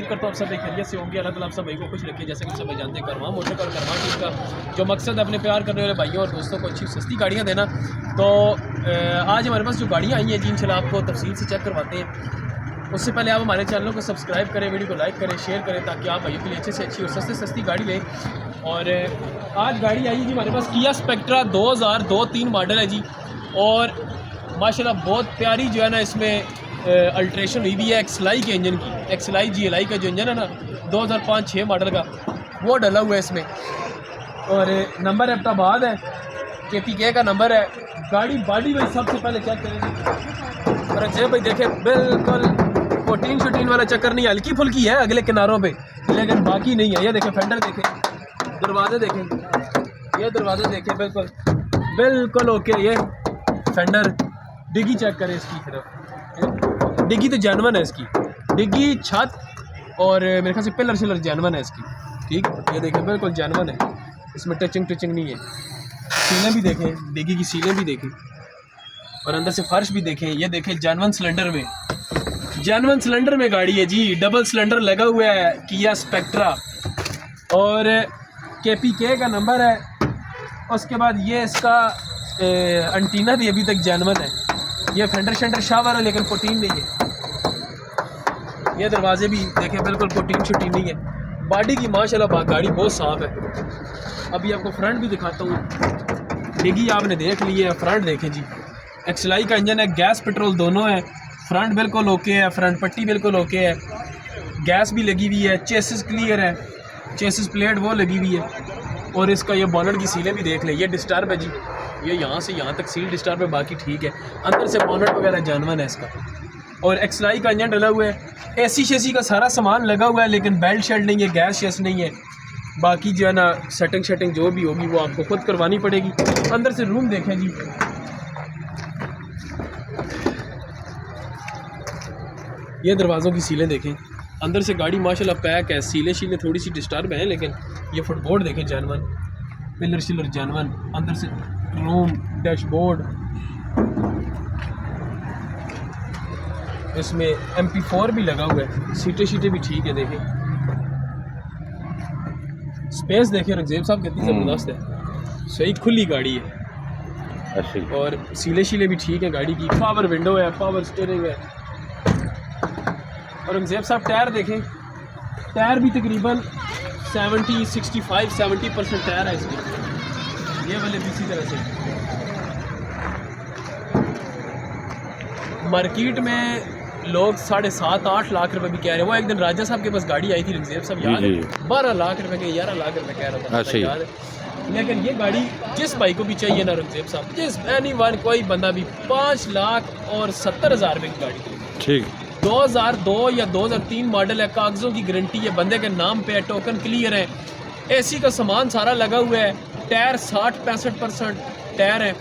करता हूँ आप सब खैरियत से होंगे। अल्लाह ताला आप सब भाई को खुश रखे। जैसे कि सब भाई जानते हैं करवा मोटर और करवा टीम का जो मकसद है अपने प्यार करने वाले भाइयों और दोस्तों को अच्छी सस्ती गाड़ियाँ देना। तो आज हमारे पास जो गाड़ियाँ आई हैं जी इंशाल्लाह आपको तफसील से चेक करवाते हैं। उससे पहले आप हमारे चैनल को सब्सक्राइब करें, वीडियो को लाइक करें, शेयर करें ताकि आप भाइयों के लिए अच्छे से अच्छी और सस्ती गाड़ी लें। और आज गाड़ी आई जी हमारे पास किया स्पेक्ट्रा 2002-3 मॉडल है जी। और माशाल्लाह बहुत प्यारी जो है ना इसमें अल्ट्रेशन हुई भी है एक्सलाई के इंजन की। एक्सलाई GLI का जो इंजन है ना 2005-6 मॉडल का वो डला हुआ है इसमें। और नंबर एबटाबाद है, KPK का नंबर है। गाड़ी बॉडी में सबसे पहले चेक करेंगे और जय भाई देखें बिल्कुल फोटीन वाला चक्कर नहीं, हल्की फुल्की है अगले किनारों पे लेकिन बाकी नहीं है। ये देखें फेंडर देखें, दरवाजे देखें, ये दरवाजे देखें बिल्कुल ओके। ये फेंडर डिग्गी चेक करें इसकी तरफ, डिग्गी तो जानवन है इसकी, डिग्गी छत और मेरे ख्याल से पिलर शिलर जानवन है इसकी। ठीक, ये देखें बिल्कुल जानवन है, इसमें टचिंग नहीं है। सीलें भी देखें, डिग्गी की सीलें भी देखें और अंदर से फर्श भी देखें। ये देखें जानवन सिलेंडर में गाड़ी है जी। डबल सिलेंडर लगा हुआ है किया स्पेक्ट्रा और KPK का नंबर है। उसके बाद ये इसका एंटीना भी अभी तक जानवन है। ये फेंडर शावर है लेकिन पोटीन नहीं है। ये दरवाजे भी देखें बिल्कुल पोटीन नहीं है। बॉडी की माशाल्लाह गाड़ी बहुत साफ़ है। अभी आपको फ्रंट भी दिखाता हूँ। डिग्गी आपने देख ली है, फ्रंट देखें जी। XLI का इंजन है, गैस पेट्रोल दोनों है। फ्रंट बिल्कुल ओके है, फ्रंट पट्टी बिल्कुल ओके है, गैस भी लगी हुई है। चेसिस क्लियर है, चेसिस प्लेट वो लगी हुई है। और इसका ये बॉनेट की सीलें भी देख लें, ये डिस्टर्ब है जी। ये यहाँ से यहाँ तक सील डिस्टर्ब है, बाकी ठीक है। अंदर से बॉनेट वगैरह जानवन है इसका। और XLI का इंजन डला हुआ है। AC शेसी का सारा सामान लगा हुआ है लेकिन बेल्ट शेल्ट नहीं है, गैस शेस नहीं है। बाकी जो है ना सेटिंग जो भी होगी वो आपको खुद करवानी पड़ेगी। अंदर से रूम देखें जी, ये दरवाज़ों की सीलें देखें। अंदर से गाड़ी माशाल्लाह पैक है। सीलें थोड़ी सी डिस्टर्ब हैं लेकिन ये फुटबोर्ड देखें जानवन, पिलर शिलर जानवन। अंदर से रूम, डैशबोर्ड, इसमें MP4 भी लगा हुआ है। सीटें भी ठीक है देखें। स्पेस देखें रंगजेब साहब कितनी ज़बरदस्त है, सही खुली गाड़ी है। और सीलें भी ठीक है गाड़ी की। पावर विंडो है, पावर स्टीयरिंग है। और रंगजेब साहब टायर देखें, टायर भी तकरीबन 65-70% टायर है इसके। ये वाले भी इसी तरह से। मार्केट में लोग 7.5-8 लाख रुपए भी कह रहे हैं। वो एक दिन राजा साहब के पास गाड़ी आई थी रंगजेब साहब, याद है? 12 लाख रुपए के 11 लाख रुपए कह रहा था, याद है? लेकिन ये गाड़ी जिस भाई को भी चाहिए ना रंगजेब साहब, जिस एनीवन कोई बंदा भी 5,70,000 रुपए की गाड़ी ठीक। 2002 या 2003 मॉडल है, कागज़ों की गारंटी है, बंदे के नाम पे है, टोकन क्लियर है, AC का सामान सारा लगा हुआ है। टायर 60-65% टायर है।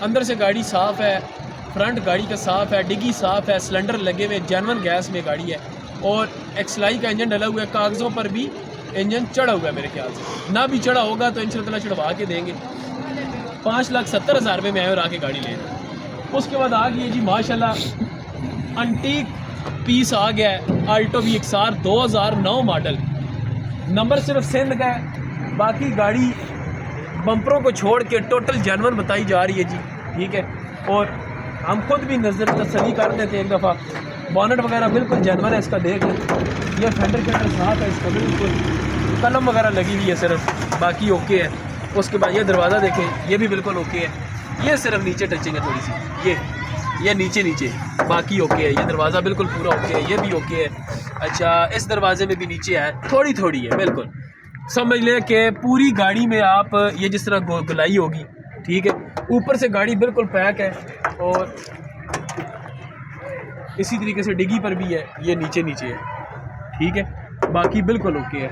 अंदर से गाड़ी साफ़ है, फ्रंट गाड़ी का साफ़ है, डिग्गी साफ़ है, सिलेंडर लगे हुए, जानवन गैस में गाड़ी है। और XLI का इंजन डला हुआ है। कागज़ों पर भी इंजन चढ़ा हुआ है, मेरे ख्याल से ना भी चढ़ा होगा तो इंशाल्लाह चढ़वा के देंगे। 5,70,000 रुपये में आए और आके गाड़ी ले। उसके बाद आ गई जी माशाल्लाह अंटीक पीस आ गया है, आल्टो VXR 2009 मॉडल। नंबर सिर्फ सिंध का है, बाकी गाड़ी बम्परों को छोड़ के टोटल जानवन बताई जा रही है जी। ठीक है, और हम खुद भी नज़र तसल्ली कर देते हैं एक दफ़ा। बॉनेट वगैरह बिल्कुल जानवर है इसका, देख लें। ये फेंडर साफ है इसका, बिल्कुल कलम वगैरह लगी हुई है सिर्फ, बाकी ओके है। उसके बाद ये दरवाज़ा देखें, ये भी बिल्कुल ओके है। ये सिर्फ नीचे टचिंग है थोड़ी सी, ये नीचे बाकी ओके है। ये दरवाज़ा बिल्कुल पूरा ओके है, ये भी ओके है। अच्छा, इस दरवाजे में भी नीचे है, थोड़ी है, बिल्कुल समझ लें कि पूरी गाड़ी में आप ये जिस तरह गुलाई होगी। ठीक है, ऊपर से गाड़ी बिल्कुल पैक है और इसी तरीके से डिग्गी पर भी है, ये नीचे है। ठीक है, बाकी बिल्कुल ओके है।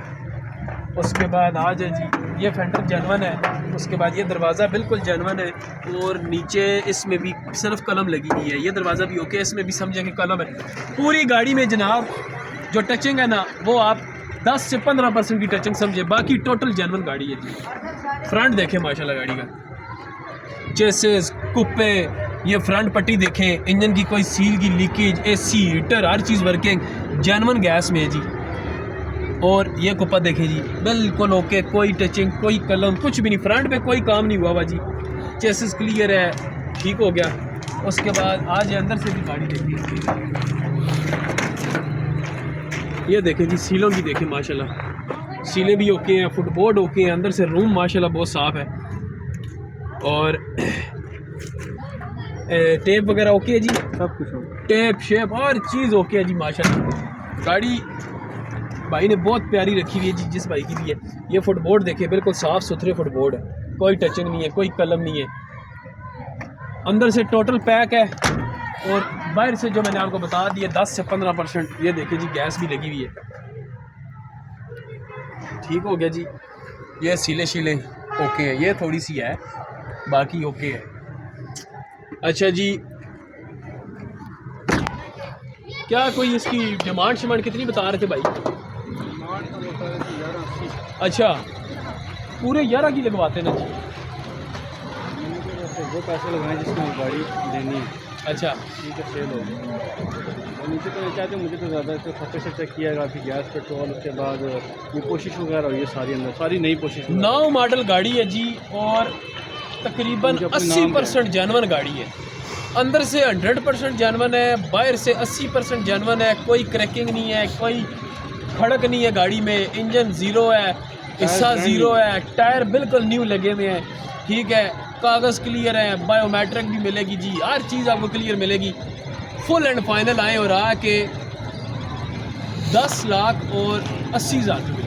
उसके बाद आ जाए जी, ये फेंडर जानवन है। उसके बाद ये दरवाज़ा बिल्कुल जानवन है और नीचे इसमें भी सिर्फ कलम लगी हुई है। ये दरवाज़ा भी ओके, इसमें भी समझे कि कलम है। पूरी गाड़ी में जनाब जो टचिंग है ना वो आप 10 से 15% की टचिंग समझे, बाकी टोटल जानवन गाड़ी है जी। फ्रंट देखें माशाल्लाह गाड़ी का, चेसेस, कुप्पे, ये फ्रंट पट्टी देखें, इंजन की कोई सील की लीकेज, AC हीटर हर चीज़ वर्किंग, जानवन गैस में है जी। और ये कुप्पा देखें जी, बिल्कुल ओके, कोई टचिंग, कोई कलम, कुछ भी नहीं, फ्रंट पे कोई काम नहीं हुआ हुआ जी, चेसिस क्लियर है, ठीक हो गया। उसके बाद आज अंदर से भी गाड़ी देखिए, ये देखें जी, सीलों की देखें माशाल्लाह, सीलें भी ओके हैं, फुटबोर्ड ओके हैं, अंदर से रूम माशाल्लाह बहुत साफ़ है, और टेप वगैरह ओके है जी, सब कुछ टेप शेप हर चीज़ ओके है जी माशाल्लाह। गाड़ी भाई ने बहुत प्यारी रखी हुई है जी, जिस भाई की भी है। ये फुटबोर्ड देखिए, बिल्कुल साफ़ सुथरे फुटबोर्ड है, कोई टचिंग नहीं है, कोई कलम नहीं है, अंदर से टोटल पैक है। और बाहर से जो मैंने आपको बता दिया 10 से 15%, ये देखिए जी, गैस भी लगी हुई है, ठीक हो गया जी। ये सीले शीले ओके है, ये थोड़ी सी है, बाकी ओके है। अच्छा जी, क्या कोई इसकी डिमांड शिमांड कितनी बता रहे थे भाई? अच्छा, पूरे 11 की लगवाते ना जी? वो पैसे लगाएं जिसमें गाड़ी लेनी है। अच्छा, ठीक है, सेल हो गया। नीचे तो नहीं चाहते, मुझे तो ज़्यादा तो खपे से चेक किया, फिर गैस पेट्रोल, उसके बाद ये कोशिश वगैरह हुई है सारी, अंदर सारी नई कोशिश। 9 मॉडल गाड़ी है जी, और तकरीबन 80% जानवन गाड़ी है, अंदर से 100% जानवन है, बाहर से 80% जानवन है, कोई क्रैकिंग नहीं है, कोई खड़क नहीं है गाड़ी में, इंजन ज़ीरो है, हिस्सा ज़ीरो है, टायर बिल्कुल न्यू लगे हुए हैं, ठीक है, कागज़ क्लियर है, बायोमेट्रिक भी मिलेगी जी, हर चीज़ आपको क्लियर मिलेगी। फुल एंड फाइनल आए और आके 10,80,000 रुपये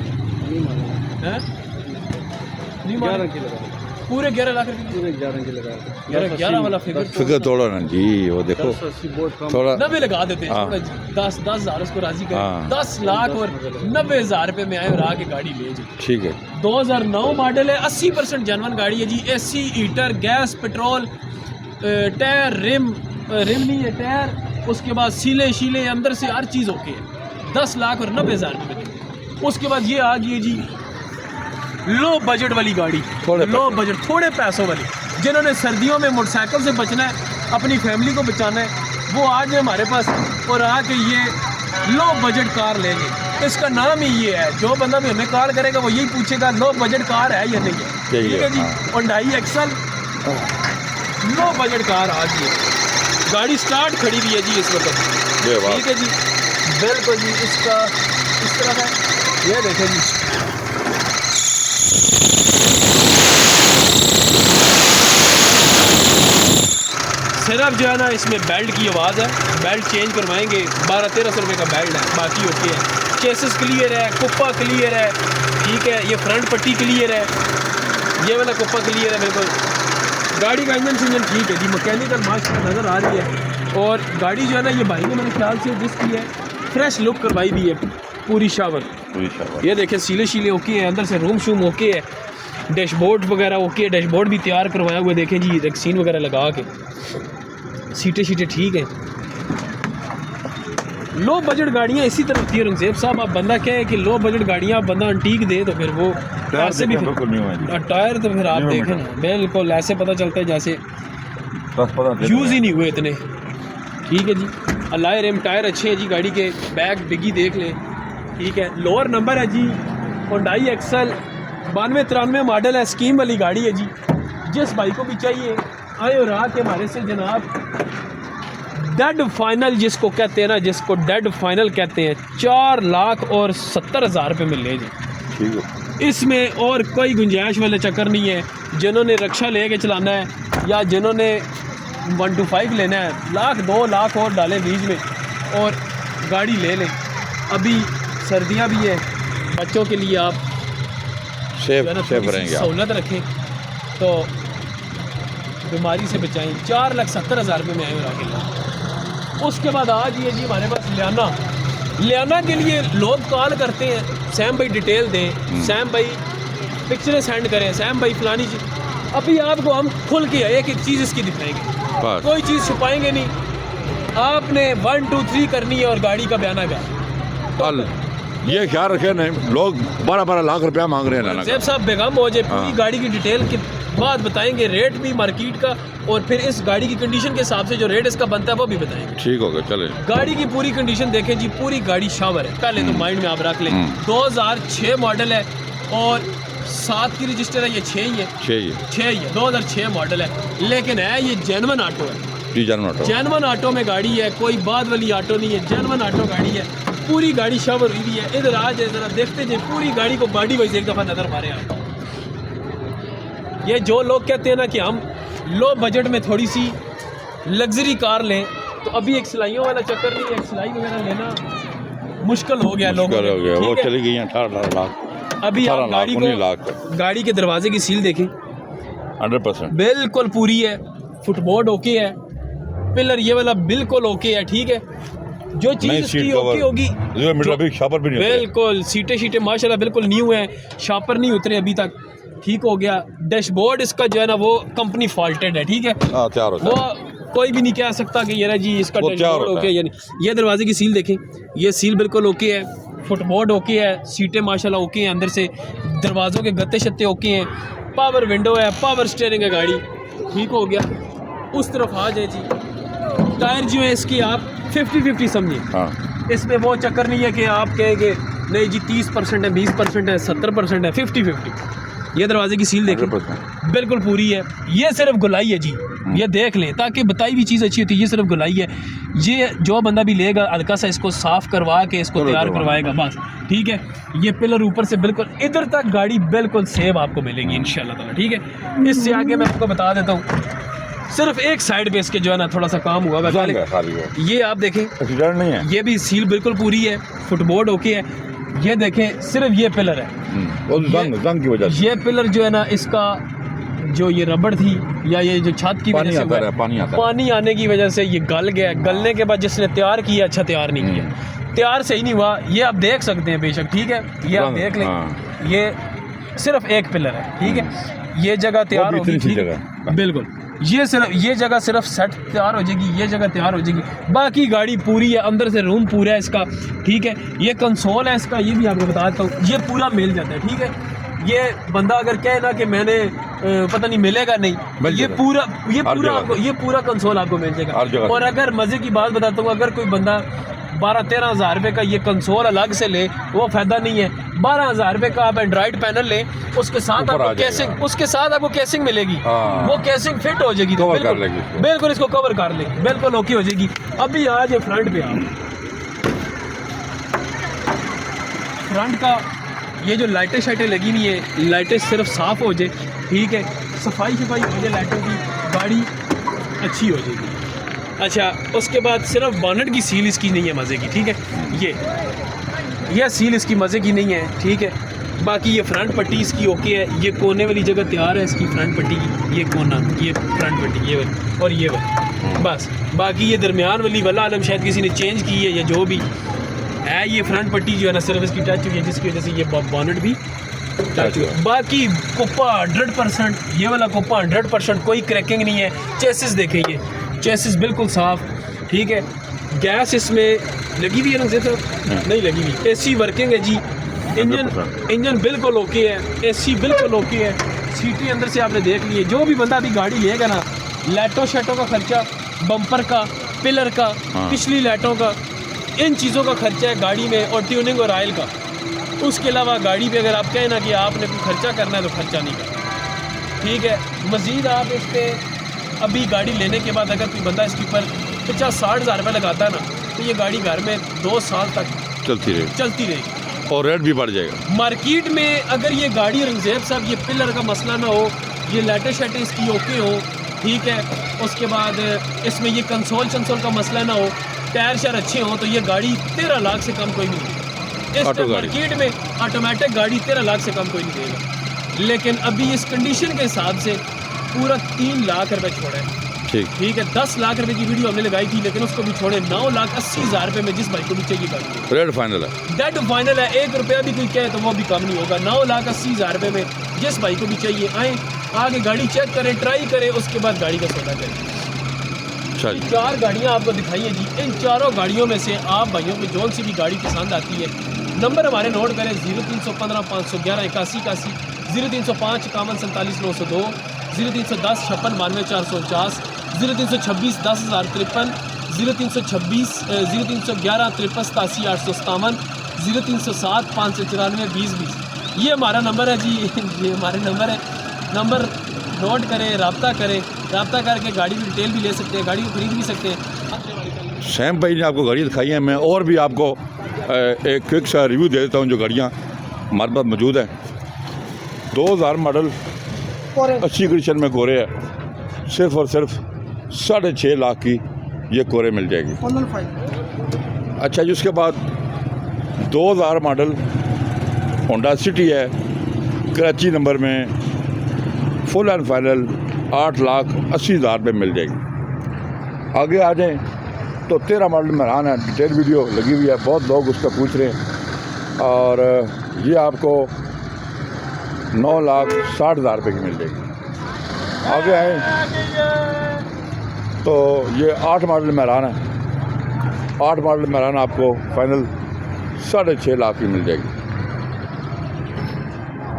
हैं, नहीं मालूम, पूरे 11 लाख रुपये, पूरे 11 की लगा, 11 वाला फिगर तोड़ो ना जी, वो देखो थोड़ा 90 लगा देते हैं, 10,000 उसको राजी करें, 10 लाख और 90,000 रुपये में आए और आके गाड़ी ले जाए, ठीक है। 2009 मॉडल है, 80% जानवन गाड़ी है जी, AC, heater, gas, petrol, tyre, rim नहीं है टायर, उसके बाद सीले शीले, अंदर से हर चीज़ ओके है, 10 लाख और 90,000 रुपये। उसके बाद ये आ गई जी लो बजट वाली गाड़ी, लो बजट, थोड़े पैसों वाली, जिन्होंने सर्दियों में मोटरसाइकिल से बचना है, अपनी फैमिली को बचाना है, वो आज हमारे पास और आके ये लो बजट कार लेंगे। इसका नाम ही ये है, जो बंदा भी हमें कॉल करेगा वो यही पूछेगा लो बजट कार है या नहीं है, ठीक है जी। Hyundai Excel लो बजट कार आ गई है, गाड़ी स्टार्ट खड़ी हुई है जी इस वक्त, ठीक है जी, बिल्कुल जी। इसका इस तरह है, ये देखें जी, सिर्फ जो है ना इसमें बेल्ट की आवाज़ है, बेल्ट चेंज करवाएंगे, 1200-1300 रुपये का बेल्ट है, बाकी ओके है। चेसिस क्लियर है, कुप्पा क्लियर है, ठीक है, ये फ्रंट पट्टी क्लियर है, ये वाला कुप्पा क्लियर है बिल्कुल। गाड़ी का इंजन ठीक है जी, मैकेनिकल माशाल्लाह नज़र आ रही है। और गाड़ी जो है ना, ये भाई ने मेरे ख्याल से जिसकी है फ्रेश लुक करवाई भी है, पूरी शावर, ये देखें, सीले शीले ओके है, अंदर से रूम शूम ओके है, डैशबोर्ड वगैरह ओके है, डैशबोर्ड भी तैयार करवाया हुआ, देखें जी, वैक्सीन वगैरह लगा के, सीटें ठीक है। लो बजट गाड़ियाँ इसी तरह होती है रंगजेब साहब, आप बंदा क्या है कि लो बजट गाड़ियाँ आप बंदा अंटीक दे तो फिर वो ऐसे भी टायर तो फिर आप देखें ना, बिल्कुल ऐसे पता चलता है जैसे यूज़ ही नहीं हुए इतने, ठीक है जी। अलाय रिम टायर अच्छे हैं जी, गाड़ी के बैक डिग्गी देख लें, ठीक है। लोअर नंबर है जी, Hyundai Excel 92-93 मॉडल है, स्कीम वाली गाड़ी है जी। जिस भाई को भी चाहिए आए और आके हमारे से जनाब डेड फाइनल जिसको कहते हैं ना, जिसको डेड फाइनल कहते हैं, 4,70,000 रुपये मिल ले जी, ठीक है। इसमें और कोई गुंजाइश वाले चक्कर नहीं है। जिन्होंने रक्षा लेके चलाना है या जिन्होंने 1 to 5 लेना है, 1,00,000 2 लाख और डालें बीच में और गाड़ी ले लें। अभी सर्दियां भी है, बच्चों के लिए आप सेफ रहेंगे, सहूलत रखें तो बीमारी से बचाएं। 4,70,000 रुपये में आए और आगे। उसके बाद आज ये जी हमारे पास लियाना के लिए लोग कॉल करते हैं, सैम भाई डिटेल दें, सैम भाई पिक्चरें सेंड करें, सैम भाई फलानी चीज़। अभी आपको हम खुल के एक एक चीज़ इसकी दिखाएंगे, कोई चीज़ छुपाएंगे नहीं। आपने 1 2 3 करनी है और गाड़ी का बयाना क्या, ये ख्याल रखें नहीं, लोग 12-12 लाख रुपया मांग रहे हैं ना, जैब साहब बेगम हो जाए, पूरी गाड़ी की डिटेल बाद बताएंगे रेट भी मार्केट का, और फिर इस गाड़ी की कंडीशन के हिसाब से जो रेट इसका बनता है वो भी बताएंगे। ठीक हो गया, चले। गाड़ी की पूरी कंडीशन देखें जी, पूरी गाड़ी शावर है, पहले तो माइंड में आप रख लें। 2006 मॉडल है और 7 की रजिस्टर है, ये 6 ही है, 6 ही है, 2006 मॉडल है, लेकिन है ये जेन्युइन ऑटो है। जेन्युइन ऑटो में गाड़ी है, कोई बाद वाली ऑटो नहीं है, जेन्युइन ऑटो गाड़ी है, पूरी गाड़ी शावर हुई हुई है। इधर आज जरा देखते जाए पूरी गाड़ी को बॉडी वाइज एक दफ़ा नज़र मारे आप। ये जो लोग कहते हैं ना कि हम लो बजट में थोड़ी सी लग्जरी कार लें, तो अभी एक सिलाइयों वाला चक्कर नहीं है, एक सिलाई वगैरह लेना मुश्किल हो गया लोगों को, वो चली गई 18 लाख। अभी आप गाड़ी के दरवाजे की सील देखें, 100% बिल्कुल पूरी है, फुटबोर्ड ओके है, पिलर ये वाला बिल्कुल ओके है, ठीक है। जो चीज़ इसकी ओके होगी, शॉपर भी नहीं, बिल्कुल सीटें माशाल्लाह बिल्कुल न्यू है, शॉपर नहीं उतरे अभी तक, ठीक हो गया। डैशबोर्ड इसका जो है ना वो कंपनी फॉल्टेड है, ठीक है, वो कोई भी नहीं कह सकता कि ये जी इसका डैशबोर्ड ओके है या नहीं। ये दरवाजे की सील देखें, ये सील बिल्कुल ओके है, फुटबोर्ड ओके है, सीटें माशाल्लाह ओके हैं, अंदर से दरवाज़ों के गत्ते शत्ते ओके हैं, पावर विंडो है, पावर स्टीयरिंग है गाड़ी, ठीक हो गया। उस तरफ आ जाए जी, टायर जो है इसकी आप 50-50 समझिए। इसमें वो चक्कर नहीं है कि आप कहेंगे नहीं जी 30% है, 20% है, 70% है, 50-50। ये दरवाजे की सील देखें, बिल्कुल पूरी है। ये सिर्फ गुलाई है जी, ये देख लें, ताकि बताई हुई चीज़ अच्छी होती है। ये सिर्फ गुलाई है, ये जो बंदा भी लेगा हल्का सा इसको साफ़ करवा के इसको तैयार करवाएगा बस, ठीक है। ये पिलर ऊपर से बिल्कुल इधर तक गाड़ी बिल्कुल सेफ आपको मिलेगी इंशाल्लाह ताला, ठीक है। इससे आगे मैं आपको बता देता हूँ, सिर्फ एक साइड पे इसके जो है ना थोड़ा सा काम हुआ है, ये आप देखें, नहीं है, ये भी सील बिल्कुल पूरी है, फुटबोर्ड ओके है। ये देखें, सिर्फ ये पिलर है, जंग की वजह से ये पिलर जो है ना इसका जो ये रबड़ थी या ये जो छत की वजह से पानी आने की वजह से ये गल गया। गलने के बाद जिसने तैयार किया अच्छा तैयार नहीं किया, तैयार सही नहीं हुआ। ये आप देख सकते हैं बेशक, ठीक है, ये आप देख लें, ये सिर्फ एक पिलर है, ठीक है। ये जगह तैयार होगी, ठीक है, बिल्कुल। ये सिर्फ ये जगह सिर्फ सेट तैयार हो जाएगी, ये जगह तैयार हो जाएगी, बाकी गाड़ी पूरी है, अंदर से रूम पूरा है इसका, ठीक है। ये कंसोल है इसका, ये भी आपको बता देता हूँ, ये पूरा मिल जाता है, ठीक है। ये बंदा अगर कहे ना कि मैंने पता नहीं मिलेगा नहीं, ये पूरा कंसोल आपको मिल जाएगा। और अगर मज़े की बात बताता हूँ, अगर कोई बंदा 12-13 हज़ार रुपये का ये कंसोल अलग से ले, वो फ़ायदा नहीं है। 12 हज़ार रुपये का आप एंड्रॉइड पैनल ले, उसके साथ आपको कैसिंग मिलेगी, वो कैसिंग फिट हो जाएगी, तो बिल्कुल इसको कवर कर ले, बिल्कुल ओके हो जाएगी। अभी आज ये फ्रंट पे आओ, फ्रंट का ये जो लाइटें शाइटें लगी हुई है, लाइटें सिर्फ साफ़ हो जाए, ठीक है, सफाई हो जाए लाइटों की, गाड़ी अच्छी हो जाएगी। अच्छा, उसके बाद सिर्फ बॉनेट की सील इसकी नहीं है मज़े की, ठीक है, ये सील इसकी मज़े की नहीं है, ठीक है। बाकी ये फ्रंट पट्टी इसकी ओके है, ये कोने वाली जगह तैयार है इसकी फ्रंट पट्टी की, ये कोना, ये फ्रंट पट्टी, ये वाली और ये वाली, बस। बाकी ये दरमियान वाली वाला आलम शायद किसी ने चेंज की है या जो भी है, ये फ्रंट पट्टी जो है ना सिर्फ इसकी टच हुई है, जिसकी वजह से ये बॉनेट भी टच हुआ। बाकी कुप्पा 100%, ये वाला कुप्पा 100%, कोई क्रैकिंग नहीं है। चेसिस देखें, ये चेसिस बिल्कुल साफ़, ठीक है। गैस इसमें लगी हुई है ना, नहीं लगी हुई। एसी वर्किंग है जी, इंजन बिल्कुल ओके है, एसी बिल्कुल ओके है, सीटें अंदर से आपने देख ली है। जो भी बंदा अभी गाड़ी लेगा ना, लाइटों शाइटों का खर्चा, बम्पर का, पिलर का, पिछली लाइटों का, इन चीज़ों का खर्चा है गाड़ी में, और ट्यूनिंग और ऑयल का। उसके अलावा गाड़ी पे अगर आप कहें ना कि आपने कोई खर्चा करना है तो खर्चा नहीं करना, ठीक है। मज़ीद आप इस पर अभी गाड़ी लेने के बाद अगर कोई बंदा इसके ऊपर 50-60 हज़ार रुपये लगाता है ना, तो ये गाड़ी घर में 2 साल तक चलती रहेगी और रेट भी बढ़ जाएगा मार्केट में। अगर ये गाड़ी रंगज़ेब साहब ये पिलर का मसला ना हो, ये लाइटें शाइटें इसकी ओके हो, ठीक है, उसके बाद इसमें ये कंसोल का मसला ना हो, टायर शायर अच्छे हों, तो ये गाड़ी 13 लाख से कम कोई नहीं देगा। इस मार्केट में ऑटोमेटिक गाड़ी 13 लाख से कम कोई नहीं देगा, लेकिन अभी इस कंडीशन के हिसाब से पूरा 3 लाख रुपए छोड़े, ठीक है। 10 लाख रुपए की वीडियो हमने लगाई थी, लेकिन उसको भी छोड़े 9,80,000 रुपए में जिस भाई को भी चाहिए गाड़ी, रेट फाइनल है, डेड फाइनल है। 1 रुपया भी कोई कहे तो वो भी कम नहीं होगा। 9,80,000 रुपए में जिस भाई को भी चाहिए, आए आगे गाड़ी चेक करें, ट्राई करें, उसके बाद गाड़ी का सौदा करें। 4 गाड़ियाँ आपको दिखाई है जी, इन चारों गाड़ियों में से आप भाइयों को जौन सी भी गाड़ी पसंद आती है, नंबर हमारे नोट करें 0315 511 81 81, 0305 51 47 902, 0310 56 92 449, 0326 10,053, 0326 0311 53 87 857, 0307 594 2020। ये हमारा नंबर है जी, ये हमारे नंबर है। नंबर नोट करें, रब्ता करें, रब्ता करके गाड़ी की डिटेल भी ले सकते हैं, गाड़ी को खरीद भी सकते हैं। सैम भाई ने आपको गाड़ी दिखाई है, मैं और भी आपको एक क्विक सा रिव्यू दे देता हूँ जो गाड़ियाँ हमारे पास मौजूद हैं। 2000 मॉडल 80 कंडीशन में कोरे है, सिर्फ और सिर्फ 6.5 लाख की ये कोरे मिल जाएगी। अच्छा जी, उसके बाद 2000 मॉडल होंडा सिटी है, कराची नंबर में, फुल एंड फाइनल 8,80,000 में मिल जाएगी। आगे आ जाएं तो 13 मॉडल मेहरान है, डिटेल वीडियो लगी हुई है, बहुत लोग उसका पूछ रहे हैं, और ये आपको 9,60,000 रुपये की मिल जाएगी। आगे आए तो ये 8 मॉडल मेहरान है, 8 मॉडल मेहरान आपको फाइनल 6.5 लाख की मिल जाएगी।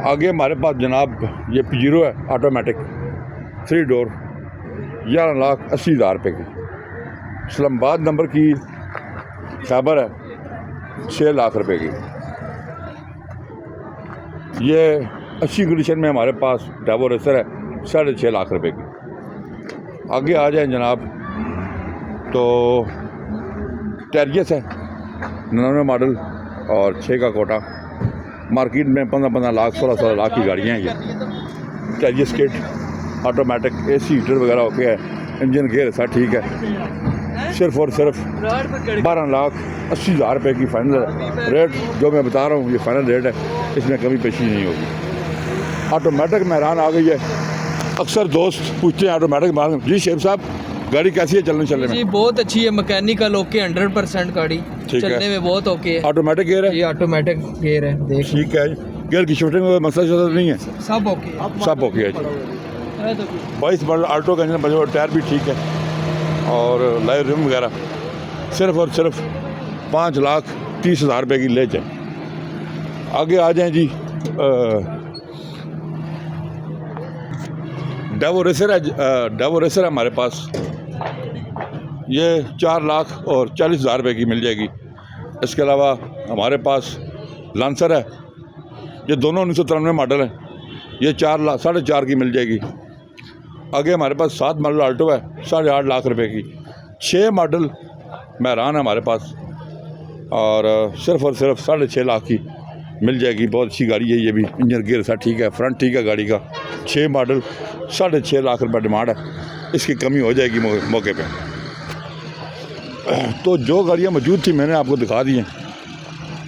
आगे हमारे पास जनाब ये Pajero है, ऑटोमेटिक 3 डोर, 11,80,000 रुपये की। इस्लामाबाद नंबर की खैबर है, 6 लाख रुपए की। ये अच्छी कंडीशन में हमारे पास डावो रेसर है, 6.5 लाख रुपए की। आगे आ जाए जनाब तो टेरियस है, 99 मॉडल और 6 का कोटा। मार्केट में 15-15 लाख 16-16 लाख की गाड़ियाँ हैं ये। टेरियस किट ऑटोमेटिक, AC हीटर वगैरह ओके है, इंजन गेयर सब ठीक है। सिर्फ और सिर्फ 12,80,000 रुपये की फाइनल रेट जो मैं बता रहा हूँ, ये फाइनल रेट है, इसमें कमी पेशी नहीं होगी। ऑटोमेटिक मेहरान आ गई है। अक्सर दोस्त पूछते हैं ऑटोमेटिक मेहरान, जी शेख साहब गाड़ी कैसी है चलने जी? में? बहुत अच्छी है, मैकेनिकल ओके, 100% गाड़ी चलने में बहुत ओके है। ऑटोमेटिक गेयर है? ये ऑटोमेटिक गेयर है, देख ठीक है। गेयर की शिफ्टिंग में मसला नहीं है? सब ओके है, सब ओके है जी। 22 मॉडल ऑल्टो का इंजन बजा, टायर भी ठीक है और लाइव रिम वगैरह। सिर्फ और सिर्फ 5,30,000 रुपये की ले जाए। आगे आ जाएं जी, डावो रेसर है, डावो रेसर है हमारे पास, ये 4,40,000 रुपये की मिल जाएगी। इसके अलावा हमारे पास लांसर है, ये दोनों 1993 मॉडल है, ये 4,04,5 की मिल जाएगी। आगे हमारे पास 7 मॉडल आल्टो है, 8.5 लाख रुपए की। 6 मॉडल मेहरान है हमारे पास और सिर्फ और सिर्फ 6.5 लाख की मिल जाएगी। बहुत अच्छी गाड़ी है ये भी, इंजन गियर सा ठीक है, फ्रंट ठीक है गाड़ी का। 6 मॉडल 6.5 लाख रुपये डिमांड है, इसकी कमी हो जाएगी मौके पे। तो जो गाड़ियाँ मौजूद थी मैंने आपको दिखा दी हैं।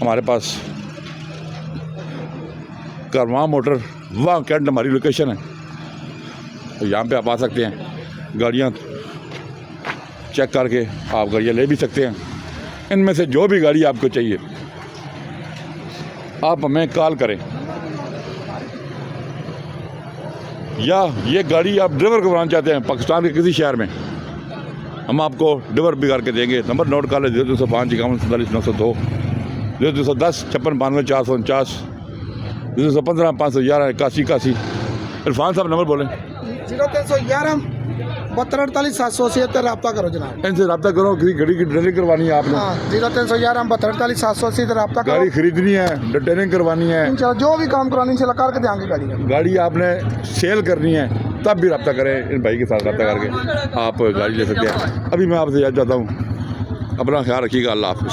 हमारे पास करवा मोटर वाह कैंट हमारी लोकेशन है, तो यहाँ पे आप आ सकते हैं, गाड़ियाँ चेक करके आप गाड़ियाँ ले भी सकते हैं। इनमें से जो भी गाड़ी आपको चाहिए आप हमें कॉल करें, या ये गाड़ी आप ड्राइवर को बनाना चाहते हैं पाकिस्तान के किसी शहर में, हम आपको ड्राइवर भी करके देंगे। नंबर नोट कर लें, 0205 51 47 902, 0210 56 92 449, 0215 511 81 81। इरफान साहब नंबर बोलें। 0311 72 48 780 रब्ता करो जनाब, इनसे रब्ता करो, किसी गाड़ी की डिटेलिंग करवानी है आपने? हाँ 0311 72 48 780 रब्ता करो। गाड़ी खरीदनी है, डिटेलिंग करवानी है, इंशाल्लाह जो भी काम करवानी इंशाल्लाह करके देंगे गाड़ी का। गाड़ी आपने सेल करनी है, तब भी रब्ता करें, इन भाई के साथ रब्ता करके आप गाड़ी ले सकते हैं। अभी मैं आपसे याद चाहता हूँ, अपना ख्याल रखिएगा। अल्लाह हाफ़िज़।